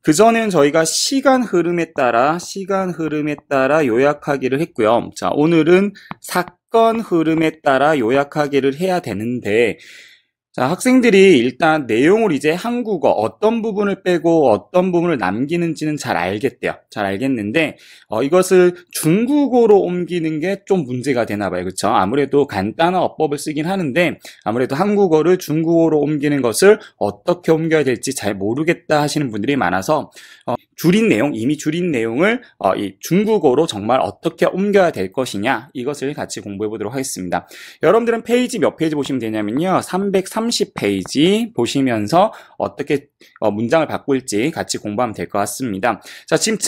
그전엔 저희가 시간 흐름에 따라 요약하기를 했고요. 자, 오늘은 사건 흐름에 따라 요약하기를 해야 되는데, 자, 학생들이 일단 내용을 이제 한국어 어떤 부분을 빼고 어떤 부분을 남기는지는 잘 알겠대요. 잘 알겠는데, 이것을 중국어로 옮기는 게 좀 문제가 되나 봐요. 그렇죠? 아무래도 간단한 어법을 쓰긴 하는데, 아무래도 한국어를 중국어로 옮기는 것을 어떻게 옮겨야 될지 잘 모르겠다 하시는 분들이 많아서, 이미 줄인 내용을 이 중국어로 정말 어떻게 옮겨야 될 것이냐, 이것을 같이 공부해 보도록 하겠습니다. 여러분들은 페이지 몇 페이지 보시면 되냐면요, 330페이지 보시면서 어떻게 문장을 바꿀지 같이 공부하면 될 것 같습니다. 자, 지금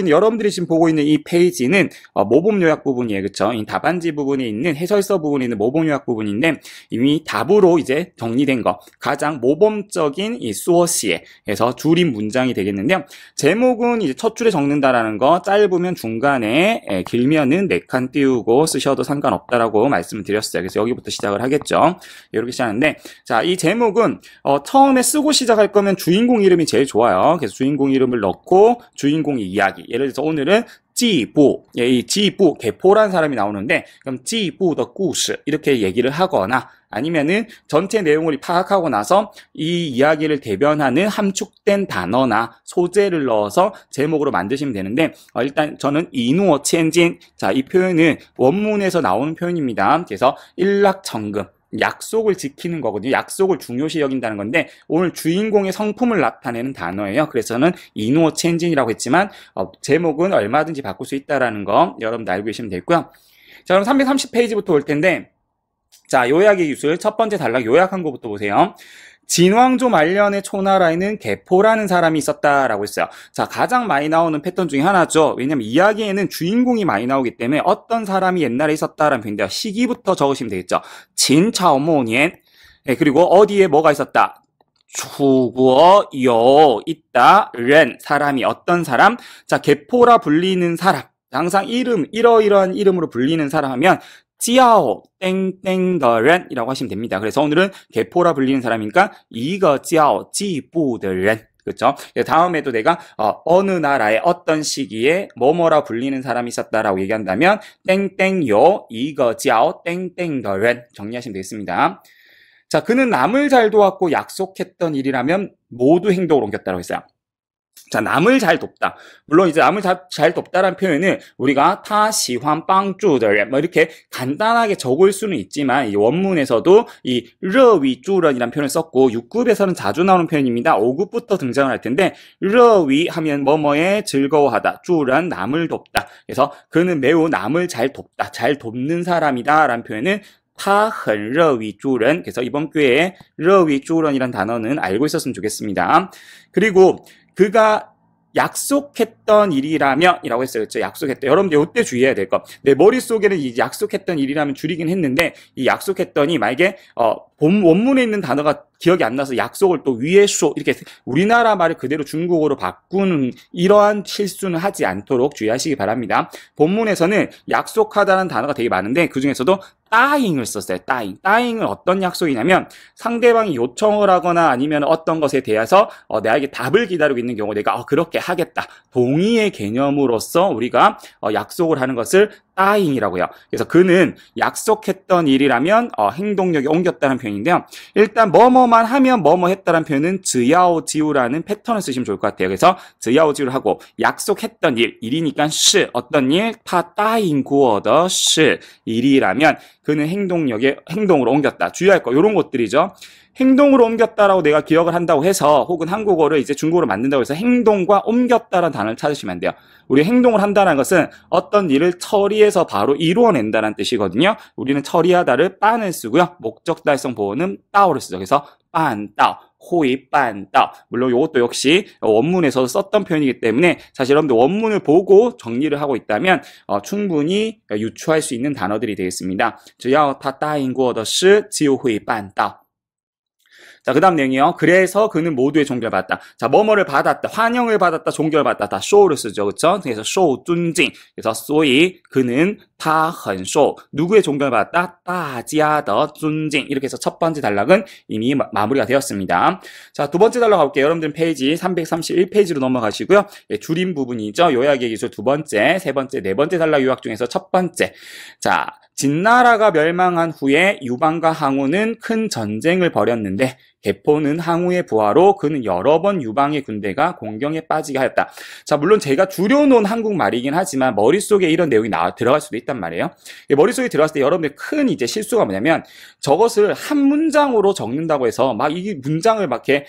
여러분들이 지금 보고 있는 이 페이지는 모범 요약 부분이에요. 그쵸? 이 답안지 부분에 있는 해설서 부분에 있는 모범 요약 부분인데, 이미 답으로 이제 정리된 거, 가장 모범적인 이 수어시에서 줄인 문장이 되겠는데요. 제목은 이제 첫 줄에 적는다라는 거, 짧으면 중간에, 길면은 4칸 띄우고 쓰셔도 상관없다라고 말씀을 드렸어요. 그래서 여기부터 시작을 하겠죠. 이렇게 시작하는데, 자, 이 제목은 처음에 쓰고 시작할 거면 주인공 이름이 제일 좋아요. 그래서 주인공 이름을 넣고 주인공의 이야기. 예를 들어서 오늘은 지부, 이 지부, 개포란 사람이 나오는데, 그럼 지부의 故事 이렇게 얘기를 하거나, 아니면은 전체 내용을 파악하고 나서 이 이야기를 대변하는 함축된 단어나 소재를 넣어서 제목으로 만드시면 되는데, 일단 저는 이누어 첸진, 자, 이 표현은 원문에서 나오는 표현입니다. 그래서 일락천금, 약속을 지키는 거거든요. 약속을 중요시 여긴다는 건데, 오늘 주인공의 성품을 나타내는 단어예요. 그래서 저는 이누어 첸진이라고 했지만 제목은 얼마든지 바꿀 수 있다는 거 여러분들 알고 계시면 되고요. 자, 그럼 330페이지부터 올 텐데, 자, 요약의 기술 첫 번째 단락 요약한 거부터 보세요. 진왕조 말년의 초나라에는 개포라는 사람이 있었다라고 했어요. 자, 가장 많이 나오는 패턴 중에 하나죠. 왜냐면 이야기에는 주인공이 많이 나오기 때문에 어떤 사람이 옛날에 있었다라는 표현인데요. 시기부터 적으시면 되겠죠. 진차오모니엔. 네, 그리고 어디에 뭐가 있었다. 추구어요 있다. 렌 사람이 어떤 사람. 자, 개포라 불리는 사람. 항상 이러이러한 이름으로 불리는 사람 하면 지아오 땡땡더렌 이라고 하시면 됩니다. 그래서 오늘은 개포라 불리는 사람이니까 이거 지아오 지부더렌. 그렇죠? 다음에도 내가 어느 나라의 어떤 시기에 뭐뭐라 불리는 사람이 있었다라고 얘기한다면 땡땡요 이거 지아오 땡땡더렌 정리하시면 되겠습니다. 자, 그는 남을 잘 도왔고 약속했던 일이라면 모두 행동으로 옮겼다고 했어요. 자, 남을 잘 돕다. 물론 이제 남을 잘 돕다라는 표현은 우리가 타 시환 빵주들 뭐 이렇게 간단하게 적을 수는 있지만 이 원문에서도 이 러위주런이라는 표현을 썼고 6급에서는 자주 나오는 표현입니다. 5급부터 등장을 할 텐데 러위 하면 뭐뭐에 즐거워하다. 주런 남을 돕다. 그래서 그는 매우 남을 잘 돕다. 잘 돕는 사람이다 라는 표현은 他很热위 주런. 그래서 이번 기회에 热위 주런이라는 단어는 알고 있었으면 좋겠습니다. 그리고 그가 약속했던 일이라면 이라고 했어요. 그렇죠? 약속했던. 여러분들 이때 주의해야 될 거. 내 머릿속에는 이 약속했던 일이라면 줄이긴 했는데 이 약속했더니 만약에 본 원문에 있는 단어가 기억이 안 나서 약속을 또 위에 쇼 이렇게 우리나라 말을 그대로 중국어로 바꾸는 이러한 실수는 하지 않도록 주의하시기 바랍니다. 본문에서는 약속하다는 단어가 되게 많은데 그중에서도 따잉을 썼어요. 따잉. 따잉은 어떤 약속이냐면 상대방이 요청을 하거나 아니면 어떤 것에 대해서 나에게 답을 기다리고 있는 경우 내가 그렇게 하겠다. 동의의 개념으로서 우리가 약속을 하는 것을 따잉이라고 해요. 그래서 그는 약속했던 일이라면 행동력이 옮겼다는 표현인데요. 일단 뭐뭐만 하면 뭐뭐 했다는 표현은 지야오지우라는 패턴을 쓰시면 좋을 것 같아요. 그래서 지야오지우를 하고 약속했던 일이니까 시 어떤 일, 타 따잉 구어더 시 일이라면 그는 행동으로 옮겼다. 주의할 거 이런 것들이죠. 행동으로 옮겼다라고 내가 기억을 한다고 해서 혹은 한국어를 이제 중국어로 만든다고 해서 행동과 옮겼다라는 단어를 찾으시면 안 돼요. 우리 행동을 한다는 것은 어떤 일을 처리해서 바로 이루어낸다는 뜻이거든요. 우리는 처리하다를 빤을 쓰고요. 목적 달성 보호는 따오를 쓰죠. 그래서 빤따오, 호이 빤따오. 물론 이것도 역시 원문에서 썼던 표현이기 때문에 사실 여러분들 원문을 보고 정리를 하고 있다면 충분히 유추할 수 있는 단어들이 되겠습니다. 只要他答应过的事就会办到。 자, 그 다음 내용이요. 그래서 그는 모두의 존경을 받았다. 자, 뭐뭐를 받았다. 환영을 받았다. 존경을 받았다. 다 쇼를 쓰죠. 그쵸? 그래서 쇼尊敬. 그래서 소위 그는 他很受 누구의 존경을 받았다? 大家的尊敬 이렇게 해서 첫 번째 단락은 이미 마무리가 되었습니다. 자, 두 번째 단락 가볼게요. 여러분들 페이지 331페이지로 넘어가시고요. 예, 줄임 부분이죠. 요약의 기술 두 번째, 세 번째, 네 번째 단락 요약 중에서 첫 번째. 자, 진나라가 멸망한 후에 유방과 항우는 큰 전쟁을 벌였는데 개포는 항우의 부하로 그는 여러 번 유방의 군대가 공경에 빠지게 하였다. 자, 물론 제가 줄여놓은 한국말이긴 하지만 머릿속에 이런 내용이 들어갈 수도 있단 말이에요. 머릿속에 들어갔을 때 여러분들 큰 이제 실수가 뭐냐면 저것을 한 문장으로 적는다고 해서 막 이 문장을 막 이렇게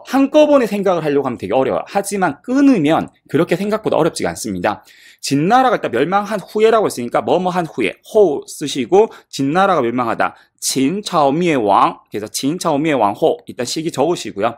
한꺼번에 생각을 하려고 하면 되게 어려워요. 하지만 끊으면 그렇게 생각보다 어렵지가 않습니다. 진나라가 일단 멸망한 후에라고 했으니까 뭐뭐한 후에 호 쓰시고 진나라가 멸망하다. 진차오미의왕 그래서 진차오미의왕호 일단 시기 적으시고요.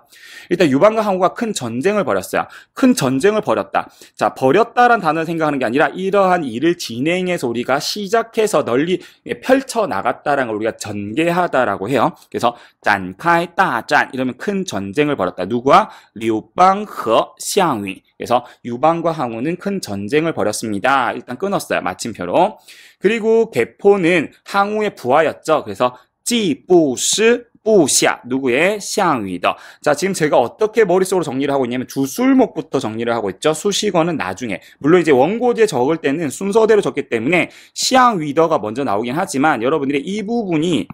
일단 유방과 항우가 큰 전쟁을 벌였어요. 큰 전쟁을 벌였다. 자, 벌였다란 단어를 생각하는 게 아니라 이러한 일을 진행해서 우리가 시작해서 널리 펼쳐 나갔다라는 걸 우리가 전개하다라고 해요. 그래서 짠카이 따짠 이러면 큰 전쟁을 벌였다. 누구와? 류방허 샹위. 그래서 유방과 항우는 큰 전쟁을 벌였습니다. 일단 끊었어요. 마침표로. 그리고 개포는 항우의 부하였죠. 그래서 지부시 부샤 누구의 샹위더. 자, 지금 제가 어떻게 머릿속으로 정리를 하고 있냐면 주술목부터 정리를 하고 있죠. 수식어는 나중에. 물론 이제 원고지에 적을 때는 순서대로 적기 때문에 샹위더가 먼저 나오긴 하지만 여러분들이 이 부분이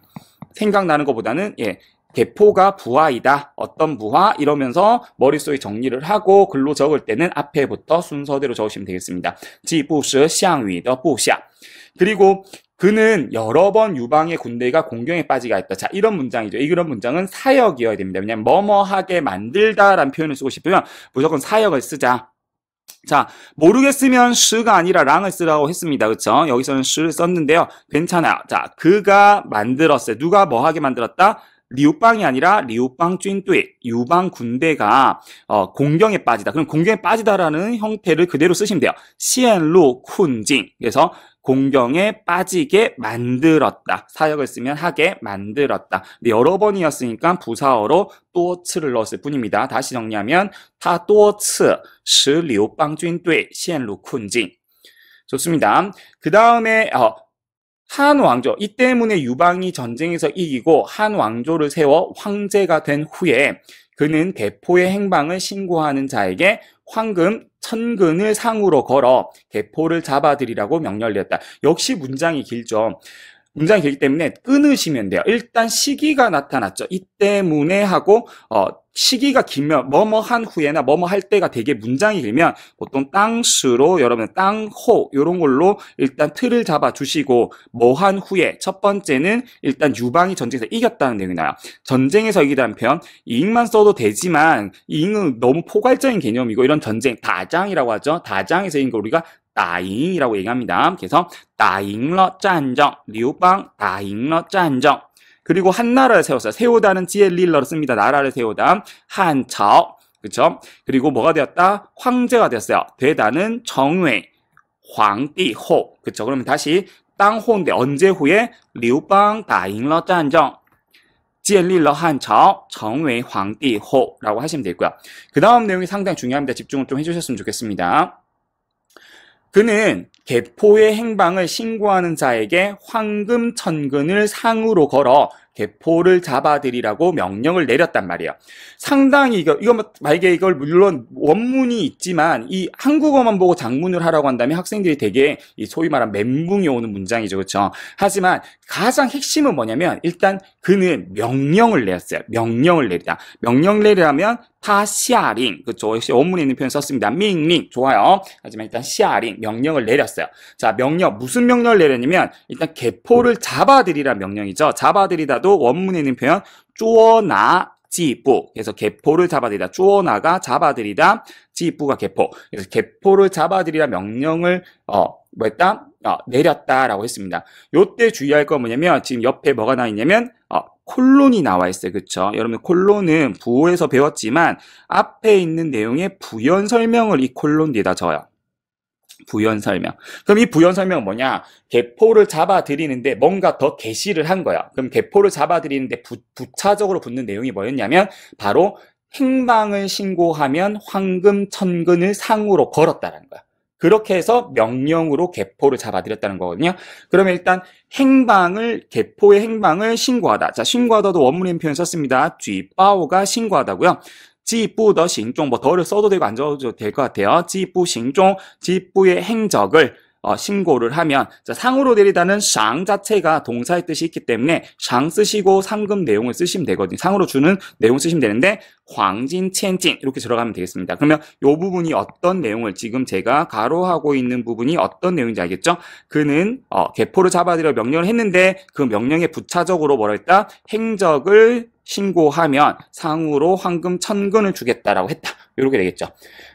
생각나는 것보다는 개포가 부하이다. 어떤 부하? 이러면서 머릿속에 정리를 하고 글로 적을 때는 앞에부터 순서대로 적으시면 되겠습니다. 지부시 샹위더 부샤. 그리고 그는 여러 번 유방의 군대가 공경에 빠지게 했다. 자, 이런 문장이죠. 이런 문장은 사역이어야 됩니다. 왜냐하면 뭐뭐하게 만들다라는 표현을 쓰고 싶으면 무조건 사역을 쓰자. 자, 모르겠으면 시가 아니라 랑을 쓰라고 했습니다. 그렇죠? 여기서는 시를 썼는데요. 괜찮아요. 자, 그가 만들었어요. 누가 뭐하게 만들었다? 리우방이 아니라 리우방 찐뚜이 유방 군대가 공경에 빠지다. 그럼 공경에 빠지다라는 형태를 그대로 쓰시면 돼요. 시엔루 쿤징. 그래서 공경에 빠지게 만들었다. 사역을 쓰면 하게 만들었다. 근데 여러 번이었으니까 부사어로 또츠를 넣었을 뿐입니다. 다시 정리하면 타 또츠 시 리우방 찐뚜이 시엔루 쿤징. 좋습니다. 그 다음에 한 왕조, 이 때문에 유방이 전쟁에서 이기고 한 왕조를 세워 황제가 된 후에 그는 개포의 행방을 신고하는 자에게 황금 1000근을 상으로 걸어 개포를 잡아들이라고 명령을 내렸다. 역시 문장이 길죠. 문장이 길기 때문에 끊으시면 돼요. 일단 시기가 나타났죠. 이 때문에 하고 시기가 길면 뭐뭐 한 후에나 뭐뭐 할 때가 되게 문장이 길면 보통 땅스로 여러분 땅호 이런 걸로 일단 틀을 잡아 주시고 뭐 한 후에 첫 번째는 일단 유방이 전쟁에서 이겼다는 내용이 나와요. 전쟁에서 이기다는 표현 이익만 써도 되지만 이익은 너무 포괄적인 개념이고 이런 전쟁 다장이라고 하죠. 다장에서 이긴 걸 우리가 다잉이라고 얘기합니다. 그래서 다잉러 짠정 리우방 다잉러 짠정. 그리고 한 나라를 세웠어요. 세우다는 지엘릴러를 씁니다. 나라를 세우다. 한차오. 그쵸? 그리고 뭐가 되었다? 황제가 되었어요. 되다는 정회. 황帝后. 그쵸? 그러면 다시 땅호인데 언제 후에? 리우방 다잉러 짠정. 지엘릴러 한차오. 정회 황帝后라고 하시면 되고요. 그 다음 내용이 상당히 중요합니다. 집중을 좀 해주셨으면 좋겠습니다. 그는 개포의 행방을 신고하는 자에게 황금 1000근을 상으로 걸어 개포를 잡아들이라고 명령을 내렸단 말이에요. 상당히 이거 만약에 이걸 물론 원문이 있지만 이 한국어만 보고 작문을 하라고 한다면 학생들이 되게 이 소위 말하는 멘붕이 오는 문장이죠. 그렇죠? 하지만 가장 핵심은 뭐냐면 일단 그는 명령을 내렸어요. 명령을 내리다. 명령 내리라면 타시아링. 그렇죠? 역시 원문에 있는 표현 썼습니다.命令. 좋아요. 하지만 일단 시아링. 명령을 내렸어요. 자, 명령. 무슨 명령을 내렸냐면 일단 개포를 잡아들이라 명령이죠. 잡아들이다도 원문에 있는 표현 쪼나 지부. 그래서 개포를 잡아들이다. 쪼나가 잡아들이다. 지부가 개포. 그래서 개포를 잡아들이라 명령을 내렸다라고 했습니다. 요때 주의할 건 뭐냐면 지금 옆에 뭐가 나와 있냐면 콜론이 나와 있어요. 그렇죠? 여러분 콜론은 부호에서 배웠지만 앞에 있는 내용의 부연 설명을 이 콜론 뒤에다 적어요. 부연 설명. 그럼 이 부연 설명은 뭐냐? 개포를 잡아들이는데 뭔가 더 게시를 한 거야. 그럼 개포를 잡아들이는데 부차적으로 붙는 내용이 뭐였냐면 바로 행방을 신고하면 황금 1000근을 상으로 걸었다라는 거야. 그렇게 해서 명령으로 개포를 잡아들였다는 거거든요. 그러면 일단 개포의 행방을 신고하다. 자, 신고하다도 원문인 표현 썼습니다. 쥐바오가 신고하다고요. 지부의 행종, 뭐 더를 써도 되고 안 써도 될 것 같아요. 지부 행종, 지부의 행적을 신고를 하면, 자, 상으로 내리다는 상 자체가 동사의 뜻이 있기 때문에 상 쓰시고 상금 내용을 쓰시면 되거든요. 상으로 주는 내용 쓰시면 되는데 황진, 첸진 이렇게 들어가면 되겠습니다. 그러면 이 부분이 어떤 내용을, 지금 제가 가로하고 있는 부분이 어떤 내용인지 알겠죠? 그는 개포를 잡아들여 명령을 했는데 그 명령에 부차적으로 뭐라 했다? 행적을 신고하면 상으로 황금 1000근을 주겠다라고 했다. 이렇게 되겠죠.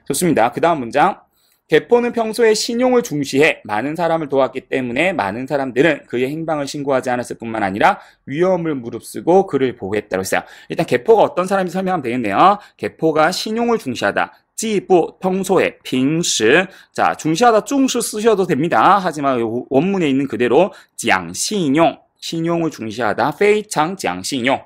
좋습니다. 그 다음 문장. 개포는 평소에 신용을 중시해 많은 사람을 도왔기 때문에 많은 사람들은 그의 행방을 신고하지 않았을 뿐만 아니라 위험을 무릅쓰고 그를 보호했다고 했어요. 일단 개포가 어떤 사람인지 설명하면 되겠네요. 개포가 신용을 중시하다. 지부, 평소에, 빙시. 자, 중시하다, 중시 쓰셔도 됩니다. 하지만 원문에 있는 그대로 讲信用, 신용을 중시하다, 非常讲信用.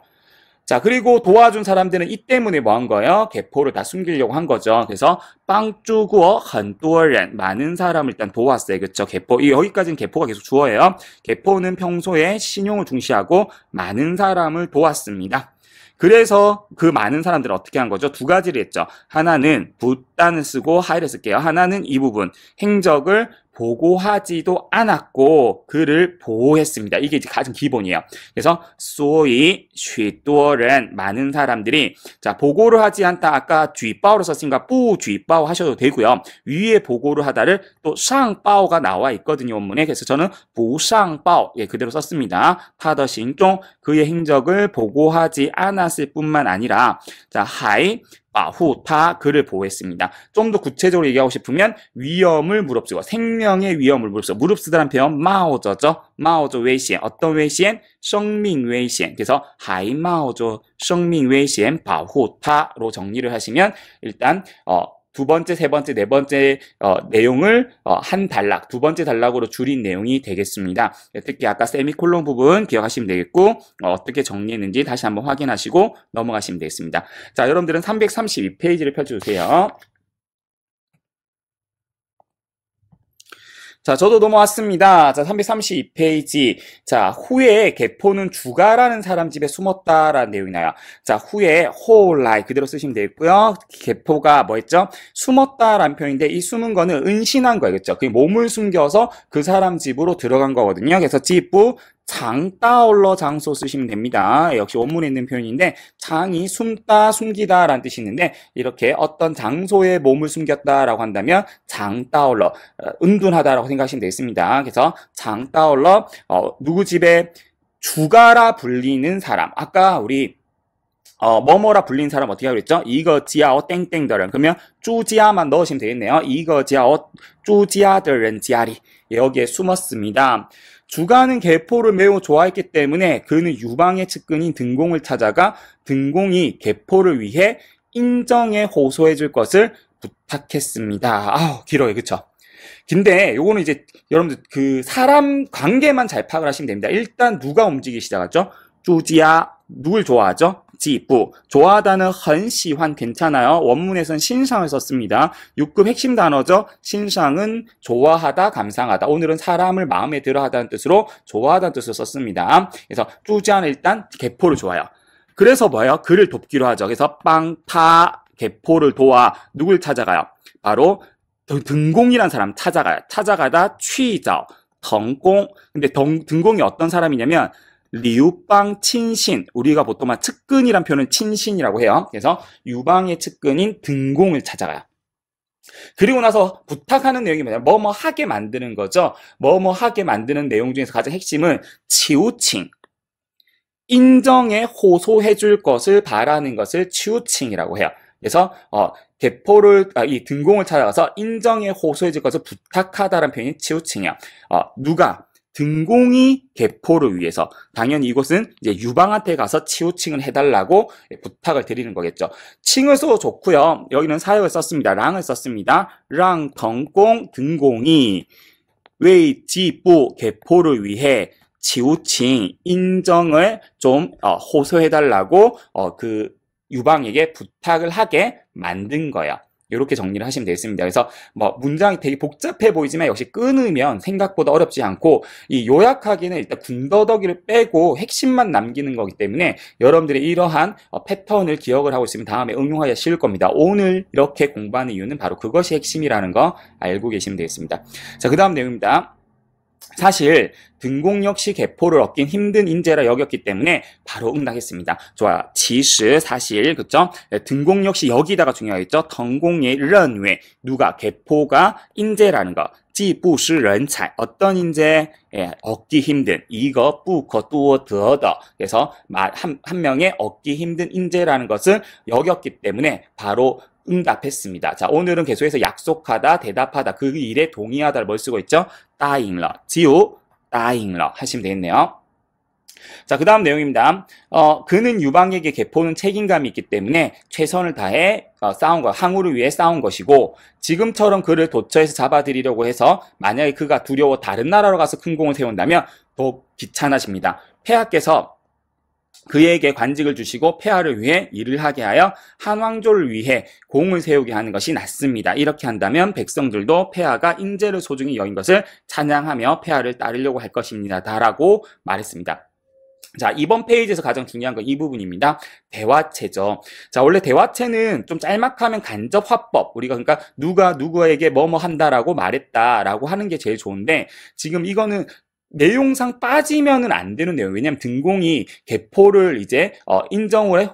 자, 그리고 도와준 사람들은 이 때문에 뭐 한 거예요? 개포를 다 숨기려고 한 거죠. 그래서 빵주구어 헌또ren, 많은 사람을 일단 도왔어요. 그렇죠? 개포, 여기까지는 개포가 계속 주어예요. 개포는 평소에 신용을 중시하고 많은 사람을 도왔습니다. 그래서 그 많은 사람들은 어떻게 한 거죠? 두 가지를 했죠. 하나는 붓단을 쓰고 하이를 쓸게요. 하나는 이 부분, 행적을 보고하지도 않았고 그를 보호했습니다. 이게 이제 가장 기본이에요. 그래서 所以许多人, 많은 사람들이, 자, 보고를 하지 않다, 아까 举报로 썼으니까 不举报 하셔도 되고요. 위에 보고를 하다를 또 上报가 나와 있거든요, 원문에. 그래서 저는 不上报, 예, 그대로 썼습니다. 他的行踪, 그의 행적을 보고하지 않았을 뿐만 아니라, 자, 还保护他, 그를 보호했습니다. 좀 더 구체적으로 얘기하고 싶으면 위험을 무릅쓰고, 생명의 위험을 무릅쓰고, 무릅쓰다라는 표현 마오저죠. 마오저危险, 어떤 危险? 生命危险. 그래서 还冒着生命危险保护他로 정리를 하시면 일단 두 번째, 세 번째, 네 번째 내용을 한 단락, 두 번째 단락으로 줄인 내용이 되겠습니다. 특히 아까 세미콜론 부분 기억하시면 되겠고, 어떻게 정리했는지 다시 한번 확인하시고 넘어가시면 되겠습니다. 자, 여러분들은 332페이지를 펼쳐주세요. 자, 저도 넘어왔습니다. 자, 332페이지. 자, 후에 개포는 주가라는 사람 집에 숨었다라는 내용이 나요. 자, 후에 호라이 그대로 쓰시면 되겠고요. 개포가 뭐였죠? 숨었다라는 표현인데 이 숨은 거는 은신한 거겠죠. 그 몸을 숨겨서 그 사람 집으로 들어간 거거든요. 그래서 지부 장따올러 장소 쓰시면 됩니다. 역시 원문에 있는 표현인데 장이 숨다, 숨기다 라는 뜻이 있는데 이렇게 어떤 장소에 몸을 숨겼다라고 한다면 장따올러, 은둔하다라고 생각하시면 되겠습니다. 그래서 장따올러, 누구 집에 주가라 불리는 사람. 아까 우리 뭐뭐라 불린 사람 어떻게 하고 그랬죠? 이거 지아오 땡땡더런. 그러면 쭈지아만 넣으시면 되겠네요. 이거 지아오 쭈지아더런 지아리. 여기에 숨었습니다. 주가는 개포를 매우 좋아했기 때문에 그는 유방의 측근인 등공을 찾아가 등공이 개포를 위해 인정에 호소해 줄 것을 부탁했습니다. 아우, 길어요. 그쵸? 근데 요거는 이제 여러분들 그 사람 관계만 잘 파악을 하시면 됩니다. 일단 누가 움직이기 시작하죠? 쭈지아, 누굴 좋아하죠? 지부. 좋아하다는 很喜欢 괜찮아요. 원문에서는 신상을 썼습니다. 6급 핵심 단어죠. 신상은 좋아하다, 감상하다. 오늘은 사람을 마음에 들어 하다는 뜻으로 좋아하다는 뜻으로 썼습니다. 그래서 쭈지아는 일단 개포를 좋아해요. 그래서 뭐예요? 그를 돕기로 하죠. 그래서 빵타 개포를 도와 누굴 찾아가요? 바로 등공이란 사람 찾아가요. 찾아가다 취자오, 덩공. 근데 등공이 어떤 사람이냐면 리우방 친신, 우리가 보통 측근이란 표현은 친신이라고 해요. 그래서 유방의 측근인 등공을 찾아가요. 그리고 나서 부탁하는 내용이 뭐냐? 뭐뭐 하게 만드는 거죠. 뭐뭐 하게 만드는 내용 중에서 가장 핵심은 치우칭, 인정에 호소해 줄 것을 바라는 것을 치우칭이라고 해요. 그래서 개포를 이 등공을 찾아가서 인정에 호소해 줄 것을 부탁하다라는 표현이 치우칭이야. 누가? 등공이 개포를 위해서, 당연히 이곳은 이제 유방한테 가서 치우칭을 해달라고 부탁을 드리는 거겠죠. 칭을 써도 좋고요. 여기는 사역을 썼습니다. 랑을 썼습니다. 랑 덩공 등공이 웨이 지부 개포를 위해 치우칭 인정을 좀 호소해달라고 그 유방에게 부탁을 하게 만든 거예요. 이렇게 정리를 하시면 되겠습니다. 그래서 뭐 문장이 되게 복잡해 보이지만 역시 끊으면 생각보다 어렵지 않고 이 요약하기는 일단 군더더기를 빼고 핵심만 남기는 거기 때문에 여러분들이 이러한 패턴을 기억을 하고 있으면 다음에 응용하기가 쉬울 겁니다. 오늘 이렇게 공부하는 이유는 바로 그것이 핵심이라는 거 알고 계시면 되겠습니다. 자, 그 다음 내용입니다. 사실 등공 역시 계포를 얻긴 힘든 인재라 여겼기 때문에 바로 응답했습니다. 좋아요. 其实 사실 그죠? 등공 역시 여기다가 중요하겠죠. 등공의 认为 누가 계포가 인재라는 거. 既不是人才 어떤 인재? 예, 얻기 힘든 이거 不可多得的 그래서 한 명의 얻기 힘든 인재라는 것을 여겼기 때문에 바로 응답했습니다. 자, 오늘은 계속해서 약속하다, 대답하다, 그 일에 동의하다를 뭘 쓰고 있죠? 答应了, 지우 答应了 하시면 되겠네요. 자, 그 다음 내용입니다. 그는 유방에게 계포는 책임감이 있기 때문에 최선을 다해 싸운 거, 항우를 위해 싸운 것이고 지금처럼 그를 도처에서 잡아들이려고 해서 만약에 그가 두려워 다른 나라로 가서 큰 공을 세운다면 더 귀찮아집니다. 폐하께서 그에게 관직을 주시고 폐하를 위해 일을 하게 하여 한 왕조를 위해 공을 세우게 하는 것이 낫습니다. 이렇게 한다면 백성들도 폐하가 인재를 소중히 여긴 것을 찬양하며 폐하를 따르려고 할 것입니다. 라고 말했습니다. 자, 이번 페이지에서 가장 중요한 건 이 부분입니다. 대화체죠. 자, 원래 대화체는 좀 짤막하면 간접 화법. 우리가 그러니까 누가 누구에게 뭐뭐 한다라고 말했다라고 하는 게 제일 좋은데 지금 이거는 내용상 빠지면은 안 되는 내용. 왜냐면 등공이 계포를 이제 인정을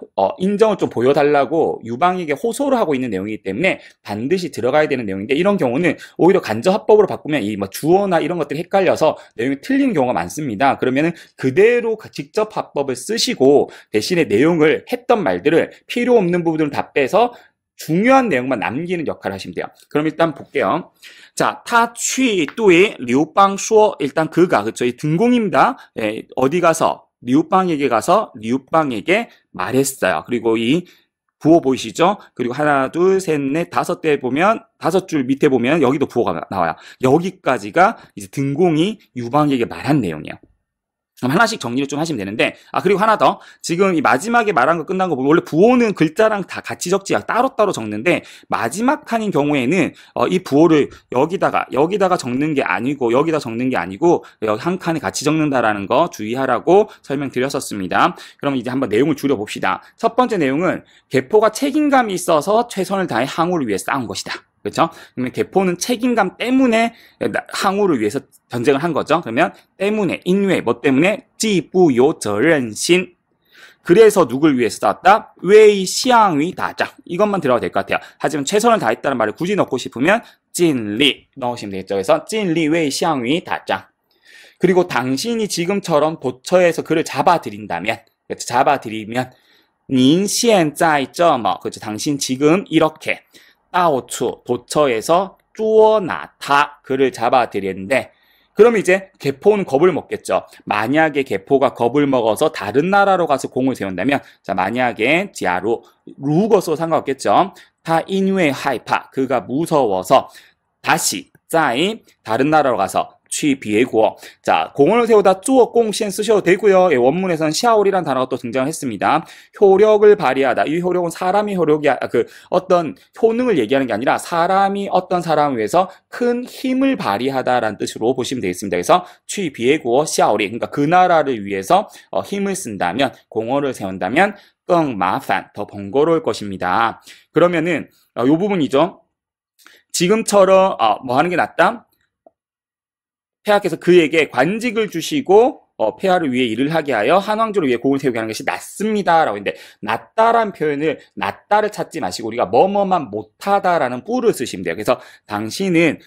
좀 보여달라고 유방에게 호소를 하고 있는 내용이기 때문에 반드시 들어가야 되는 내용인데 이런 경우는 오히려 간접 화법으로 바꾸면 이 뭐 주어나 이런 것들이 헷갈려서 내용이 틀린 경우가 많습니다. 그러면은 그대로 직접 화법을 쓰시고 대신에 내용을 했던 말들을 필요 없는 부분을 다 빼서 중요한 내용만 남기는 역할을 하시면 돼요. 그럼 일단 볼게요. 자, 他去对刘邦说 일단 그가 그쵸 이 등공입니다. 예, 어디 가서 류방에게 가서 류방에게 말했어요. 그리고 이 부호 보이시죠? 그리고 하나, 둘, 셋, 넷, 다섯 대 보면 다섯 줄 밑에 보면 여기도 부호가 나와요. 여기까지가 이제 등공이 유방에게 말한 내용이에요. 그럼 하나씩 정리를 좀 하시면 되는데, 그리고 하나 더. 지금 이 마지막에 말한 거 끝난 거 보면, 원래 부호는 글자랑 다 같이 적지, 따로따로 적는데, 마지막 칸인 경우에는, 이 부호를 여기다가 적는 게 아니고, 여기다 적는 게 아니고, 여기 한 칸에 같이 적는다라는 거 주의하라고 설명드렸었습니다. 그럼 이제 한번 내용을 줄여봅시다. 첫 번째 내용은, 계포가 책임감이 있어서 최선을 다해 항우를 위해 싸운 것이다. 그렇죠? 그러면 계포는 책임감 때문에 항우를 위해서 전쟁을 한 거죠. 그러면 때문에 인외 뭐 때문에 既不有责任心 그래서 누굴 위해서 싸웠다? 为项羽打仗 이것만 들어가도 될 것 같아요. 하지만 최선을 다했다는 말을 굳이 넣고 싶으면 尽力 넣으시면 되겠죠. 그래서 尽力为项羽打仗 그리고 당신이 지금처럼 도처에서 그를 잡아들인다면 그렇죠? 잡아들이면 您现在这么 그렇죠? 당신 지금 이렇게 到处 도처에서 쪼나타 그를 잡아들였는데 그러면 이제 계포는 겁을 먹겠죠. 만약에 계포가 겁을 먹어서 다른 나라로 가서 공을 세운다면 자 만약에 지하로 루거서 상관없겠죠. 타 인외 하이파 그가 무서워서 다시 在 다른 나라로 가서 去别国 자 공을 세우다 做贡献 쓰셔도 되고요. 예, 원문에서는 샤올이라는 단어가 또 등장을 했습니다. 효력을 발휘하다. 이 효력은 사람이 효력이 어떤 효능을 얘기하는 게 아니라 사람이 어떤 사람을 위해서 큰 힘을 발휘하다라는 뜻으로 보시면 되겠습니다. 그래서 去别国 샤올이 그러니까 그 나라를 위해서 힘을 쓴다면 공허를 세운다면 更麻烦 더 번거로울 것입니다. 그러면은 이 부분이죠. 지금처럼 뭐 하는 게 낫다? 폐하께서 그에게 관직을 주시고 폐하를 위해 일을 하게 하여 한왕조를 위해 공을 세우게 하는 것이 낫습니다. 라고 했는데 낫다란 표현을 낫다를 찾지 마시고 우리가 뭐뭐만 못하다라는 뿌를 쓰시면 돼요. 그래서 당신은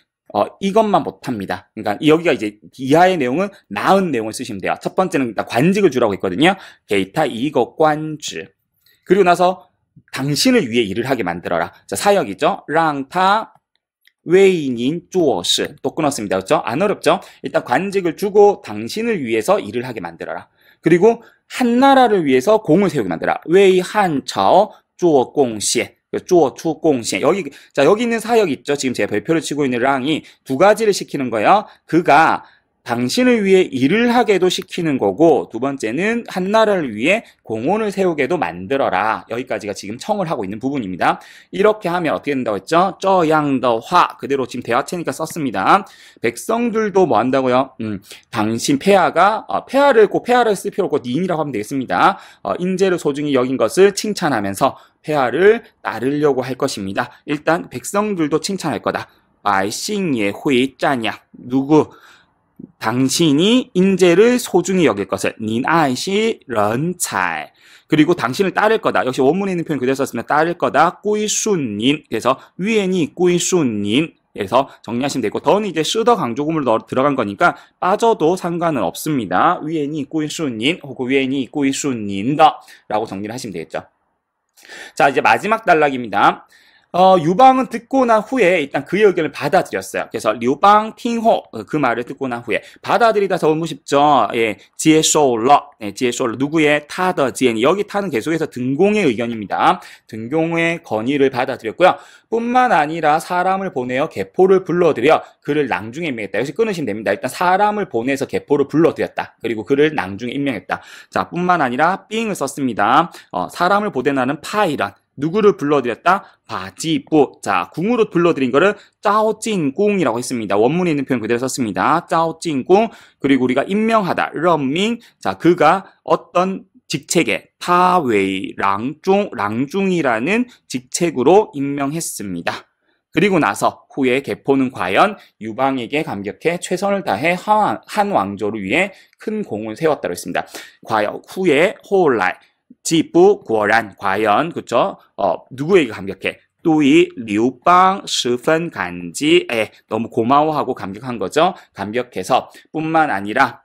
이것만 못합니다. 그러니까 여기가 이제 이하의 내용은 나은 내용을 쓰시면 돼요. 첫 번째는 일단 관직을 주라고 했거든요. 게이타 이거 관직 그리고 나서 당신을 위해 일을 하게 만들어라. 자, 사역이죠. 랑타 웨이닌 쪼어스 또 끊었습니다. 그렇죠? 안 어렵죠? 일단 관직을 주고 당신을 위해서 일을 하게 만들어라. 그리고 한 나라를 위해서 공을 세우게 만들어라. 웨이 한차오 쪼어 공시에 쪼어 추 공시에 여기 있는 사역이 있죠. 지금 제가 별표를 치고 있는 랑이 두 가지를 시키는 거예요. 그가 당신을 위해 일을 하게도 시키는 거고, 두 번째는 한 나라를 위해 공원을 세우게도 만들어라. 여기까지가 지금 청을 하고 있는 부분입니다. 이렇게 하면 어떻게 된다고 했죠? 这样的话 그대로 지금 대화체니까 썼습니다. 백성들도 뭐 한다고요? 당신 폐하가 폐하를 쓸 필요 없고 니인이라고 하면 되겠습니다. 인재를 소중히 여긴 것을 칭찬하면서 폐하를 따르려고 할 것입니다. 일단 백성들도 칭찬할 거다. 百姓也会赞扬 누구? 당신이 인재를 소중히 여길 것을 您爱惜人才 그리고 당신을 따를 거다. 역시 원문에 있는 표현 그대로 썼으면 따를 거다. 归顺您 그래서 위엔이 归顺您 그래서 정리하시면 되고 더는 이제 쓰더 강조구문으로 들어간 거니까 빠져도 상관은 없습니다. 위엔이 归顺您 혹은 위엔이 归顺您的 라고 정리를 하시면 되겠죠. 자, 이제 마지막 단락입니다. 유방은 듣고 난 후에 일단 그의 의견을 받아들였어요. 그래서 류방 팅호 그 말을 듣고 난 후에 받아들이다 너무 쉽죠. 예, 지에쇼러, 지에쇼러 누구의 타더 지엔이 여기 타는 계속해서 등공의 의견입니다. 등공의 건의를 받아들였고요. 뿐만 아니라 사람을 보내어 개포를 불러들여 그를 낭중에 임명했다. 역시 끊으시면 됩니다. 일단 사람을 보내서 개포를 불러들였다. 그리고 그를 낭중에 임명했다. 자, 뿐만 아니라 빙을 썼습니다. 사람을 보내나는 파이런 누구를 불러들였다? 바지부. 자, 궁으로 불러들인 거를 짜오징궁이라고 했습니다. 원문에 있는 표현 그대로 썼습니다. 짜오징궁. 그리고 우리가 임명하다. 런밍. 자, 그가 어떤 직책에 타웨이 랑중이라는 직책으로 임명했습니다. 그리고 나서 후에 개포는 과연 유방에게 감격해 최선을 다해 한 왕조를 위해 큰 공을 세웠다고 했습니다. 과연 후에 호라이 지부 고란 과연 그쵸? 누구에게 감격해? 또이 류방十分 간지에 너무 고마워하고 감격한 거죠. 감격해서 뿐만 아니라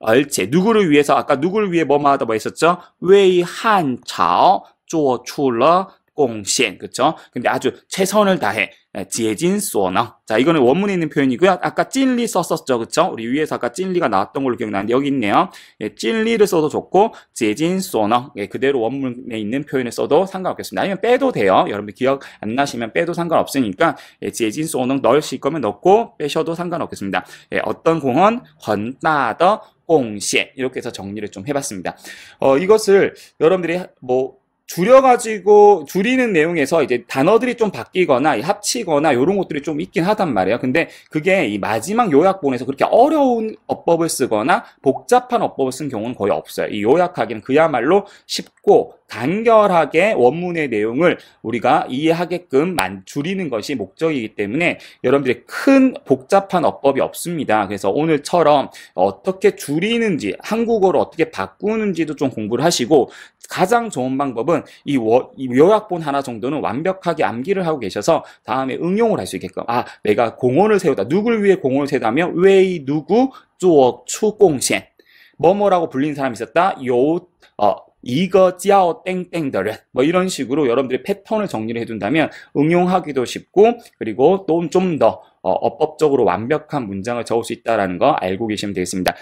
얼체 누구를 위해서 아까 누구를 위해 뭐뭐 하다 뭐 했었죠? 为汉朝做出了贡献 그쵸? 근데 아주 최선을 다해 지혜진소능. 자, 이거는 원문에 있는 표현이고요. 아까 찐리 썼었죠. 그쵸? 우리 위에서 아까 찐리가 나왔던 걸로 기억나는데 여기 있네요. 예, 찐리를 써도 좋고 지혜진소능. 예, 그대로 원문에 있는 표현을 써도 상관없겠습니다. 아니면 빼도 돼요. 여러분들 기억 안 나시면 빼도 상관없으니까 예, 지혜진소능 넣으실 거면 넣고 빼셔도 상관없겠습니다. 예, 어떤 공헌? 很大的贡献 이렇게 해서 정리를 좀 해봤습니다. 이것을 여러분들이 뭐 줄이는 내용에서 이제 단어들이 좀 바뀌거나 합치거나 이런 것들이 좀 있긴 하단 말이에요. 근데 그게 이 마지막 요약본에서 그렇게 어려운 어법을 쓰거나 복잡한 어법을 쓴 경우는 거의 없어요. 이 요약하기는 그야말로 쉽고 간결하게 원문의 내용을 우리가 이해하게끔 줄이는 것이 목적이기 때문에 여러분들이 큰 복잡한 어법이 없습니다. 그래서 오늘처럼 어떻게 줄이는지 한국어로 어떻게 바꾸는지도 좀 공부를 하시고 가장 좋은 방법은 이 요약본 하나 정도는 완벽하게 암기를 하고 계셔서 다음에 응용을 할 수 있게끔 내가 공원을 세우다 누굴 위해 공원을 세우다면 왜 누구 做出贡献 뭐뭐라고 불리는 사람이 있었다. 이거 지아오 땡땡더른 뭐 이런 식으로 여러분들이 패턴을 정리를 해둔다면 응용하기도 쉽고 그리고 또 좀 더 어법적으로 완벽한 문장을 적을 수 있다는 거 알고 계시면 되겠습니다.